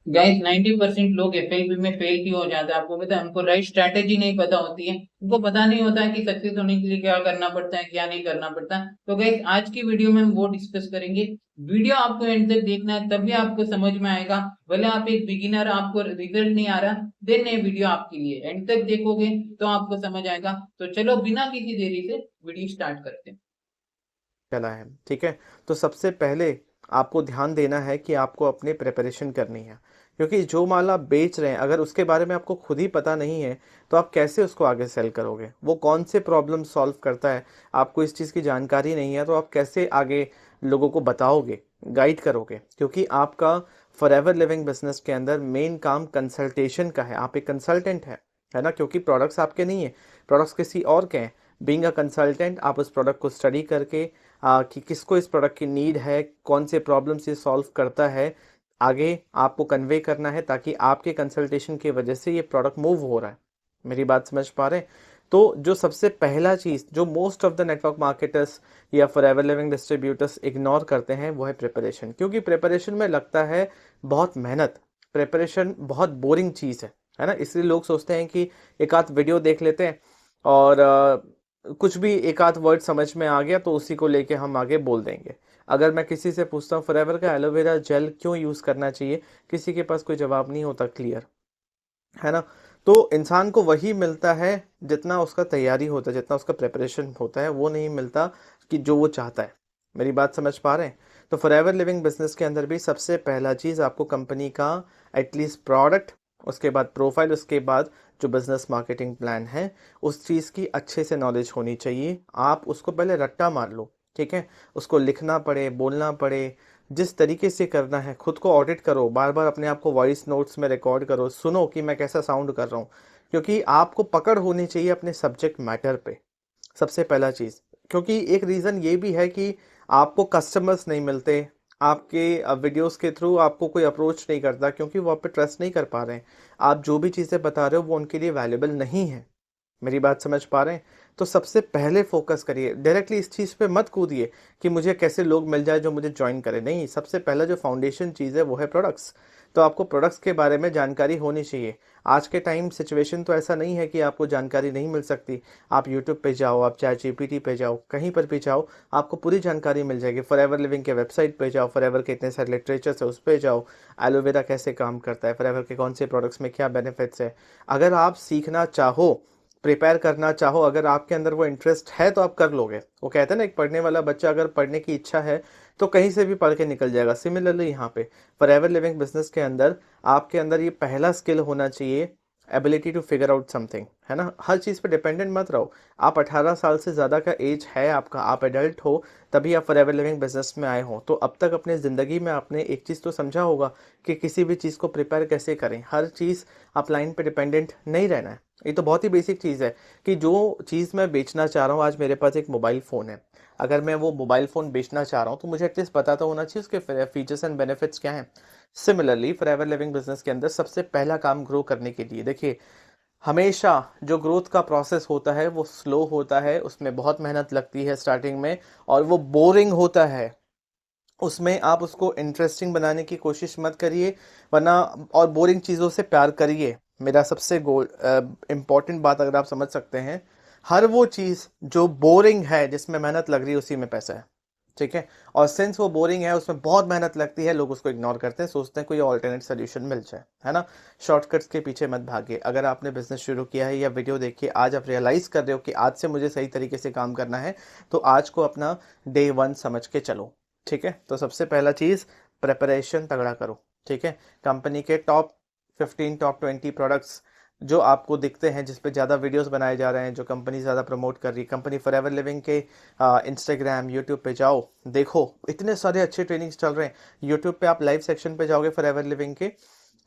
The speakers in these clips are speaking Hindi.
गाइस 90% लोग एफएलपी में फेल क्यों हो जाते हैं आपको पता है? उनको राइट स्ट्रैटेजी नहीं पता होती है, उनको पता नहीं होता है कि सक्सेस होने के लिए क्या करना पड़ता है क्या नहीं करना पड़ता। तो गाइस आज की वीडियो में हम वो डिस्कस करेंगे। वीडियो आपको एंड तक देखना है तभी आपको समझ में आएगा। भले आप एक बिगिनर, आपको रिजल्ट नहीं आ रहा, देन ये वीडियो आपके लिए, एंड तक देखोगे तो आपको समझ आएगा। तो चलो बिना किसी देरी से वीडियो स्टार्ट करते हैं। चला है, ठीक है। तो सबसे पहले आपको ध्यान देना है कि आपको अपनी प्रिपरेशन करनी है, क्योंकि जो माल आप बेच रहे हैं अगर उसके बारे में आपको खुद ही पता नहीं है तो आप कैसे उसको आगे सेल करोगे, वो कौन से प्रॉब्लम सॉल्व करता है, आपको इस चीज़ की जानकारी नहीं है तो आप कैसे आगे लोगों को बताओगे, गाइड करोगे। क्योंकि आपका फॉरएवर लिविंग बिजनेस के अंदर मेन काम कंसल्टेशन का है, आप एक कंसल्टेंट है ना, क्योंकि प्रोडक्ट्स आपके नहीं है, प्रोडक्ट्स किसी और के हैं। बीइंग अ कंसल्टेंट आप उस प्रोडक्ट को स्टडी करके कि किसको इस प्रोडक्ट की नीड है, कौन से प्रॉब्लम्स ये सॉल्व करता है, आगे आपको कन्वे करना है ताकि आपके कंसल्टेशन की वजह से ये प्रोडक्ट मूव हो रहा है। मेरी बात समझ पा रहे हैं? तो जो सबसे पहला चीज़ जो most of the network marketers या फॉरएवर लिविंग डिस्ट्रीब्यूटर्स इग्नोर करते हैं वो है प्रिपरेशन। क्योंकि प्रिपरेशन में लगता है बहुत मेहनत, प्रिपरेशन बहुत बोरिंग चीज़ है ना। इसलिए लोग सोचते हैं कि एक आध वीडियो देख लेते हैं और कुछ भी एक आध वर्ड समझ में आ गया तो उसी को लेके हम आगे बोल देंगे। अगर मैं किसी से पूछता हूँ फॉरएवर का एलोवेरा जेल क्यों यूज़ करना चाहिए, किसी के पास कोई जवाब नहीं होता क्लियर, है ना। तो इंसान को वही मिलता है जितना उसका तैयारी होता है, जितना उसका प्रिपरेशन होता है, वो नहीं मिलता कि जो वो चाहता है। मेरी बात समझ पा रहे हैं? तो फॉरएवर लिविंग बिजनेस के अंदर भी सबसे पहला चीज़ आपको कंपनी का एटलीस्ट प्रोडक्ट, उसके बाद प्रोफाइल, उसके बाद जो बिजनेस मार्केटिंग प्लान है उस चीज़ की अच्छे से नॉलेज होनी चाहिए। आप उसको पहले रट्टा मार लो, ठीक है। उसको लिखना पड़े, बोलना पड़े, जिस तरीके से करना है खुद को ऑडिट करो, बार बार अपने आप को वॉइस नोट्स में रिकॉर्ड करो, सुनो कि मैं कैसा साउंड कर रहा हूँ। क्योंकि आपको पकड़ होनी चाहिए अपने सब्जेक्ट मैटर पे, सबसे पहला चीज़। क्योंकि एक रीज़न ये भी है कि आपको कस्टमर्स नहीं मिलते, आपके वीडियोस के थ्रू आपको कोई अप्रोच नहीं करता क्योंकि वो आप पे ट्रस्ट नहीं कर पा रहे हैं। आप जो भी चीज़ें बता रहे हो वो उनके लिए वैल्यूएबल नहीं है। मेरी बात समझ पा रहे हैं? तो सबसे पहले फोकस करिए, डायरेक्टली इस चीज़ पे मत कूदिए कि मुझे कैसे लोग मिल जाए जो मुझे ज्वाइन करें। नहीं, सबसे पहला जो फाउंडेशन चीज़ है वो है प्रोडक्ट्स। तो आपको प्रोडक्ट्स के बारे में जानकारी होनी चाहिए। आज के टाइम सिचुएशन तो ऐसा नहीं है कि आपको जानकारी नहीं मिल सकती। आप यूट्यूब पे जाओ, आप चैट जीपीटी पे जाओ, कहीं पर भी जाओ, आपको पूरी जानकारी मिल जाएगी। फॉरएवर लिविंग के वेबसाइट पे जाओ, फॉरएवर के इतने सारे लिटरेचर है उस पे जाओ, एलोवेरा कैसे काम करता है, फॉरएवर के कौन से प्रोडक्ट्स में क्या बेनिफिट्स है। अगर आप सीखना चाहो, प्रिपेयर करना चाहो, अगर आपके अंदर वो इंटरेस्ट है तो आप कर लोगे। वो कहते हैं ना, एक पढ़ने वाला बच्चा अगर पढ़ने की इच्छा है तो कहीं से भी पढ़ के निकल जाएगा। सिमिलरली यहाँ पे फॉरएवर लिविंग बिजनेस के अंदर आपके अंदर ये पहला स्किल होना चाहिए, ability to figure out something, है ना। हर चीज़ पे डिपेंडेंट मत रहो। आप 18 साल से ज़्यादा का एज है आपका, आप एडल्ट हो, तभी आप फॉरएवर लिविंग बिजनेस में आए हो। तो अब तक अपने ज़िंदगी में आपने एक चीज़ तो समझा होगा कि किसी भी चीज़ को प्रिपेयर कैसे करें। हर चीज़ आप लाइन पे डिपेंडेंट नहीं रहना है। ये तो बहुत ही बेसिक चीज़ है कि जो चीज़ मैं बेचना चाह रहा हूँ, आज मेरे पास एक मोबाइल फ़ोन है, अगर मैं वो मोबाइल फ़ोन बेचना चाह रहा हूँ तो मुझे एटलीस्ट पता तो होना चाहिए उसके फीचर्स एंड बेनिफिट्स क्या हैं। सिमिलरली फॉरएवर लिविंग बिजनेस के अंदर सबसे पहला काम ग्रो करने के लिए, देखिए, हमेशा जो ग्रोथ का प्रोसेस होता है वो स्लो होता है, उसमें बहुत मेहनत लगती है स्टार्टिंग में, और वो बोरिंग होता है। उसमें आप उसको इंटरेस्टिंग बनाने की कोशिश मत करिए, वरना, और बोरिंग चीज़ों से प्यार करिए। मेरा सबसे गोल इम्पॉर्टेंट बात अगर आप समझ सकते हैं, हर वो चीज़ जो बोरिंग है जिसमें मेहनत लग रही है उसी में पैसा है, ठीक है। और सिंस वो बोरिंग है, उसमें बहुत मेहनत लगती है, लोग उसको इग्नोर करते हैं, सोचते हैं कोई ऑल्टरनेट सोल्यूशन मिल जाए, है ना। शॉर्टकट्स के पीछे मत भागिए। अगर आपने बिजनेस शुरू किया है या वीडियो देखिए, आज आप रियलाइज कर रहे हो कि आज से मुझे सही तरीके से काम करना है, तो आज को अपना डे वन समझ के चलो, ठीक है। तो सबसे पहला चीज़, प्रिपरेशन तगड़ा करो, ठीक है। कंपनी के टॉप 15, टॉप 20 प्रोडक्ट्स जो आपको दिखते हैं, जिस पे ज़्यादा वीडियोस बनाए जा रहे हैं, जो कंपनी ज़्यादा प्रमोट कर रही है, कंपनी फॉरएवर लिविंग के इंस्टाग्राम, यूट्यूब पे जाओ, देखो इतने सारे अच्छे ट्रेनिंग्स चल रहे हैं। यूट्यूब पे आप लाइव सेक्शन पे जाओगे फॉरएवर लिविंग के,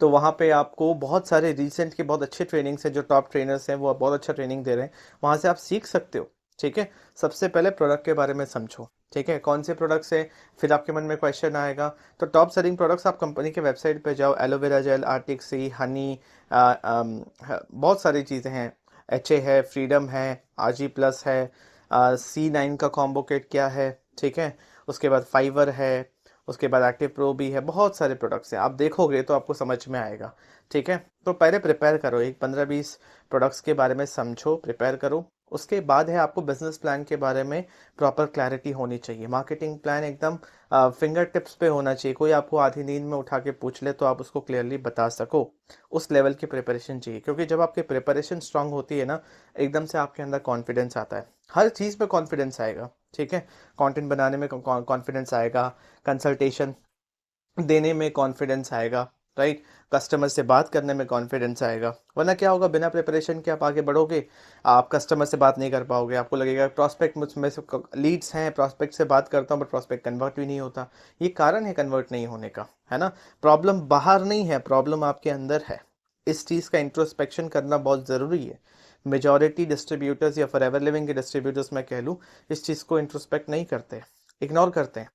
तो वहाँ पे आपको बहुत सारे रिसेंट के बहुत अच्छे ट्रेनिंग्स हैं, जो टॉप ट्रेनर्स हैं वो बहुत अच्छा ट्रेनिंग दे रहे हैं, वहाँ से आप सीख सकते हो, ठीक है। सबसे पहले प्रोडक्ट के बारे में समझो, ठीक है, कौन से प्रोडक्ट्स है। फिर आपके मन में क्वेश्चन आएगा, तो टॉप सेलिंग प्रोडक्ट्स आप कंपनी के वेबसाइट पे जाओ, एलोवेरा जेल, आर्टिक सी, हनी, बहुत सारी चीज़ें हैं, एच ए है, फ्रीडम है, आर जी प्लस है, C9 का कॉम्बो किट क्या है, ठीक है। उसके बाद फाइवर है, उसके बाद एक्टिव प्रो भी है, बहुत सारे प्रोडक्ट्स हैं, आप देखोगे तो आपको समझ में आएगा। ठीक है, तो पहले प्रिपेयर करो, एक 15-20 प्रोडक्ट्स के बारे में समझो, प्रिपेयर करो। उसके बाद है आपको बिजनेस प्लान के बारे में प्रॉपर क्लैरिटी होनी चाहिए। मार्केटिंग प्लान एकदम फिंगर टिप्स पे होना चाहिए, कोई आपको आधी नींद में उठा के पूछ ले तो आप उसको क्लियरली बता सको। उस लेवल की प्रिपरेशन चाहिए, क्योंकि जब आपकी प्रिपरेशन स्ट्रांग होती है ना, एकदम से आपके अंदर कॉन्फिडेंस आता है, हर चीज़ पे कॉन्फिडेंस आएगा। ठीक है, कंटेंट बनाने में कॉन्फिडेंस आएगा, कंसल्टेशन देने में कॉन्फिडेंस आएगा, राइट, कस्टमर से बात करने में कॉन्फिडेंस आएगा। वरना क्या होगा, बिना प्रिपरेशन के आप आगे बढ़ोगे, आप कस्टमर से बात नहीं कर पाओगे, आपको लगेगा प्रॉस्पेक्ट मुझ में से लीड्स हैं, प्रॉस्पेक्ट से बात करता हूँ बट प्रॉस्पेक्ट कन्वर्ट भी नहीं होता। ये कारण है कन्वर्ट नहीं होने का, है ना। प्रॉब्लम बाहर नहीं है, प्रॉब्लम आपके अंदर है। इस चीज़ का इंट्रोस्पेक्शन करना बहुत ज़रूरी है। मेजॉरिटी डिस्ट्रीब्यूटर्स या फॉरएवर लिविंग के डिस्ट्रीब्यूटर्स मैं कह लूँ, इस चीज़ को इंट्रोस्पेक्ट नहीं करते, इग्नोर करते हैं।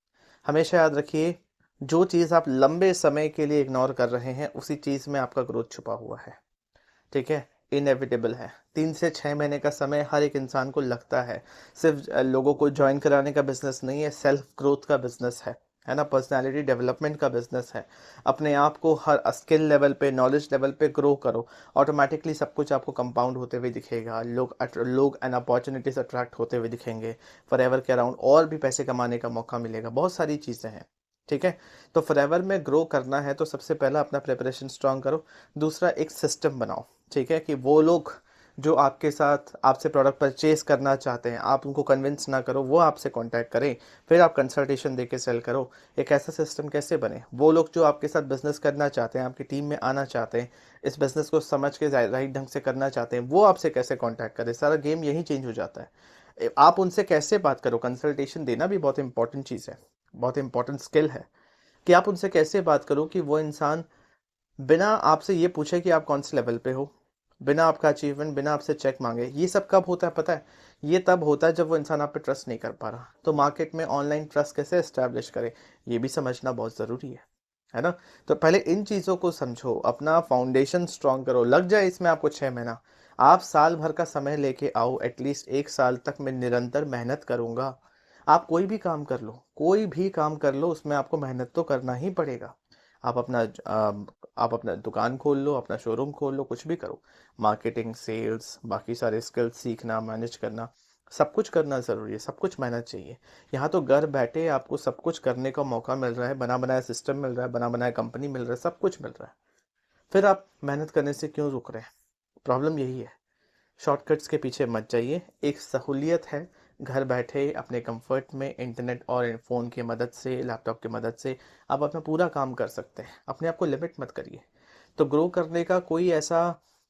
हमेशा याद रखिए, जो चीज़ आप लंबे समय के लिए इग्नोर कर रहे हैं, उसी चीज़ में आपका ग्रोथ छुपा हुआ है। ठीक है, इनएविटेबल है। 3 से 6 महीने का समय हर एक इंसान को लगता है। सिर्फ लोगों को ज्वाइन कराने का बिजनेस नहीं है, सेल्फ ग्रोथ का बिजनेस है ना, पर्सनालिटी डेवलपमेंट का बिजनेस है। अपने आप को हर स्किल लेवल पे, नॉलेज लेवल पे ग्रो करो, ऑटोमेटिकली सब कुछ आपको कंपाउंड होते हुए दिखेगा। लोग एंड अपॉर्चुनिटीज अट्रैक्ट होते हुए दिखेंगे। फॉरएवर के अराउंड और भी पैसे कमाने का मौका मिलेगा, बहुत सारी चीज़ें हैं। ठीक है, तो फॉरएवर में ग्रो करना है तो सबसे पहला अपना प्रिपरेशन स्ट्रांग करो। दूसरा, एक सिस्टम बनाओ। ठीक है, कि वो लोग जो आपके साथ आपसे प्रोडक्ट परचेज करना चाहते हैं, आप उनको कन्विंस ना करो, वो आपसे कांटेक्ट करें, फिर आप कंसल्टेशन देके सेल करो। एक ऐसा सिस्टम कैसे बने, वो लोग जो आपके साथ बिजनेस करना चाहते हैं, आपकी टीम में आना चाहते हैं, इस बिजनेस को समझ के राइट ढंग से करना चाहते हैं, वो आपसे कैसे कॉन्टैक्ट करें। सारा गेम यही चेंज हो जाता है। आप उनसे कैसे बात करो, कंसल्टेशन देना भी बहुत इंपॉर्टेंट चीज़ है, बहुत इंपॉर्टेंट स्किल है, कि आप उनसे कैसे बात करो कि वो इंसान बिना आपसे ये पूछे कि आप कौन से लेवल पे हो, बिना आपका अचीवमेंट, बिना आपसे चेक मांगे। ये सब कब होता है पता है, ये तब होता है जब वो इंसान आप पे ट्रस्ट नहीं कर पा रहा। तो मार्केट में ऑनलाइन ट्रस्ट कैसे एस्टैब्लिश करें, ये भी समझना बहुत ज़रूरी है ना। तो पहले इन चीज़ों को समझो, अपना फाउंडेशन स्ट्रांग करो। लग जाए इसमें आपको 6 महीना, आप साल भर का समय लेके आओ, एटलीस्ट 1 साल तक मैं निरंतर मेहनत करूंगा। आप कोई भी काम कर लो, कोई भी काम कर लो, उसमें आपको मेहनत तो करना ही पड़ेगा। आप अपना आप अपना दुकान खोल लो, अपना शोरूम खोल लो, कुछ भी करो, मार्केटिंग, सेल्स, बाकी सारे स्किल्स सीखना, मैनेज करना, सब कुछ करना ज़रूरी है, सब कुछ मेहनत चाहिए। यहाँ तो घर बैठे आपको सब कुछ करने का मौका मिल रहा है, बना बनाया सिस्टम मिल रहा है, बना बनाया कंपनी मिल रहा है, सब कुछ मिल रहा है, फिर आप मेहनत करने से क्यों रुक रहे हैं। प्रॉब्लम यही है। शॉर्टकट्स के पीछे मत जाइए। एक सहूलियत है, घर बैठे अपने कंफर्ट में इंटरनेट और फ़ोन की मदद से, लैपटॉप की मदद से आप अपना पूरा काम कर सकते हैं। अपने आप को लिमिट मत करिए। तो ग्रो करने का कोई ऐसा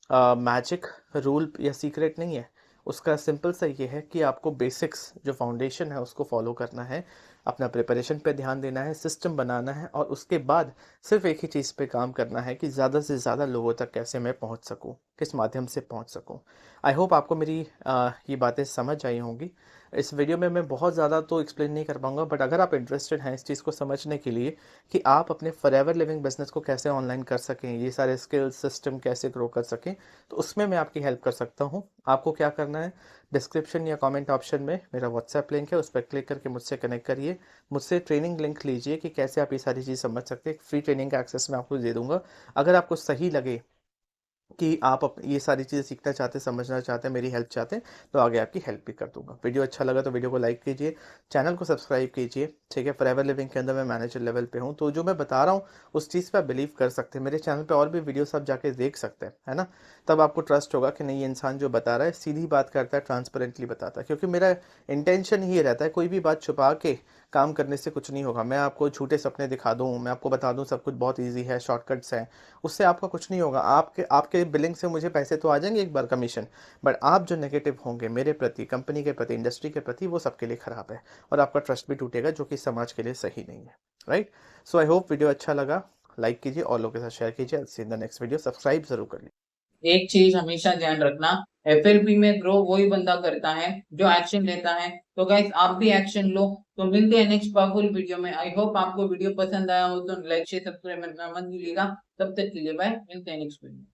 मैजिक रूल या सीक्रेट नहीं है। उसका सिंपल सा ये है कि आपको बेसिक्स जो फाउंडेशन है उसको फॉलो करना है, अपना प्रिपरेशन पे ध्यान देना है, सिस्टम बनाना है, और उसके बाद सिर्फ एक ही चीज़ पे काम करना है कि ज़्यादा से ज़्यादा लोगों तक कैसे मैं पहुंच सकूं, किस माध्यम से पहुंच सकूं। आई होप आपको मेरी ये बातें समझ आई होंगी। इस वीडियो में मैं बहुत ज़्यादा तो एक्सप्लेन नहीं कर पाऊंगा, बट अगर आप इंटरेस्टेड हैं इस चीज़ को समझने के लिए कि आप अपने फॉरएवर लिविंग बिजनेस को कैसे ऑनलाइन कर सकें, ये सारे स्किल्स सिस्टम कैसे ग्रो कर सकें, तो उसमें मैं आपकी हेल्प कर सकता हूँ। आपको क्या करना है, डिस्क्रिप्शन या कमेंट ऑप्शन में मेरा व्हाट्सएप लिंक है, उस पर क्लिक करके मुझसे कनेक्ट करिए, मुझसे ट्रेनिंग लिंक लीजिए कि कैसे आप ये सारी चीज़ समझ सकते हैं। फ्री ट्रेनिंग का एक्सेस मैं आपको दे दूंगा। अगर आपको सही लगे कि आप ये सारी चीज़ें सीखना चाहते हैं, समझना चाहते हैं, मेरी हेल्प चाहते हैं, तो आगे आपकी हेल्प भी कर दूंगा। वीडियो अच्छा लगा तो वीडियो को लाइक कीजिए, चैनल को सब्सक्राइब कीजिए। ठीक है, फॉरएवर लिविंग के अंदर मैं मैनेजर लेवल पे हूँ, तो जो मैं बता रहा हूँ उस चीज़ पे आप बिलीव कर सकते हैं। मेरे चैनल पे और भी वीडियो सब जाके देख सकते हैं, है ना। तब आपको ट्रस्ट होगा कि नहीं, ये इंसान जो बता रहा है सीधी बात करता है, ट्रांसपेरेंटली बताता है। क्योंकि मेरा इंटेंशन ही रहता है, कोई भी बात छुपा के काम करने से कुछ नहीं होगा। मैं आपको झूठे सपने दिखा दूँ, मैं आपको बता दूँ सब कुछ बहुत ईजी है, शॉर्टकट्स हैं, उससे आपका कुछ नहीं होगा। आपके आपके बिलिंग से मुझे पैसे तो आ जाएंगे एक बार कमीशन, बट आप जो नेगेटिव होंगे मेरे प्रति, कंपनी के प्रति, इंडस्ट्री के प्रति, वो सबके लिए खराब है, और आपका ट्रस्ट भी टूटेगा, जो कि समाज के लिए सही नहीं है। Right, so I hope video अच्छा लगा, लाइक कीजिए और लोगों के साथ शेयर कीजिए। See in the next video, subscribe जरूर कर लीजिए। एक चीज हमेशा ध्यान रखना, एफएलपी में ग्रो वही बंदा करता है जो एक्शन लेता है। तो गाइस आप भी एक्शन लो। तो मिलते हैं नेक्स्ट पावरफुल वीडियो में। आई होप आपको वीडियो पसंद आया हो तो लाइक शेयर सब्सक्राइब करना मत भूलिएगा। तब तक के लिए बाय, मिलते हैं नेक्स्ट वीडियो।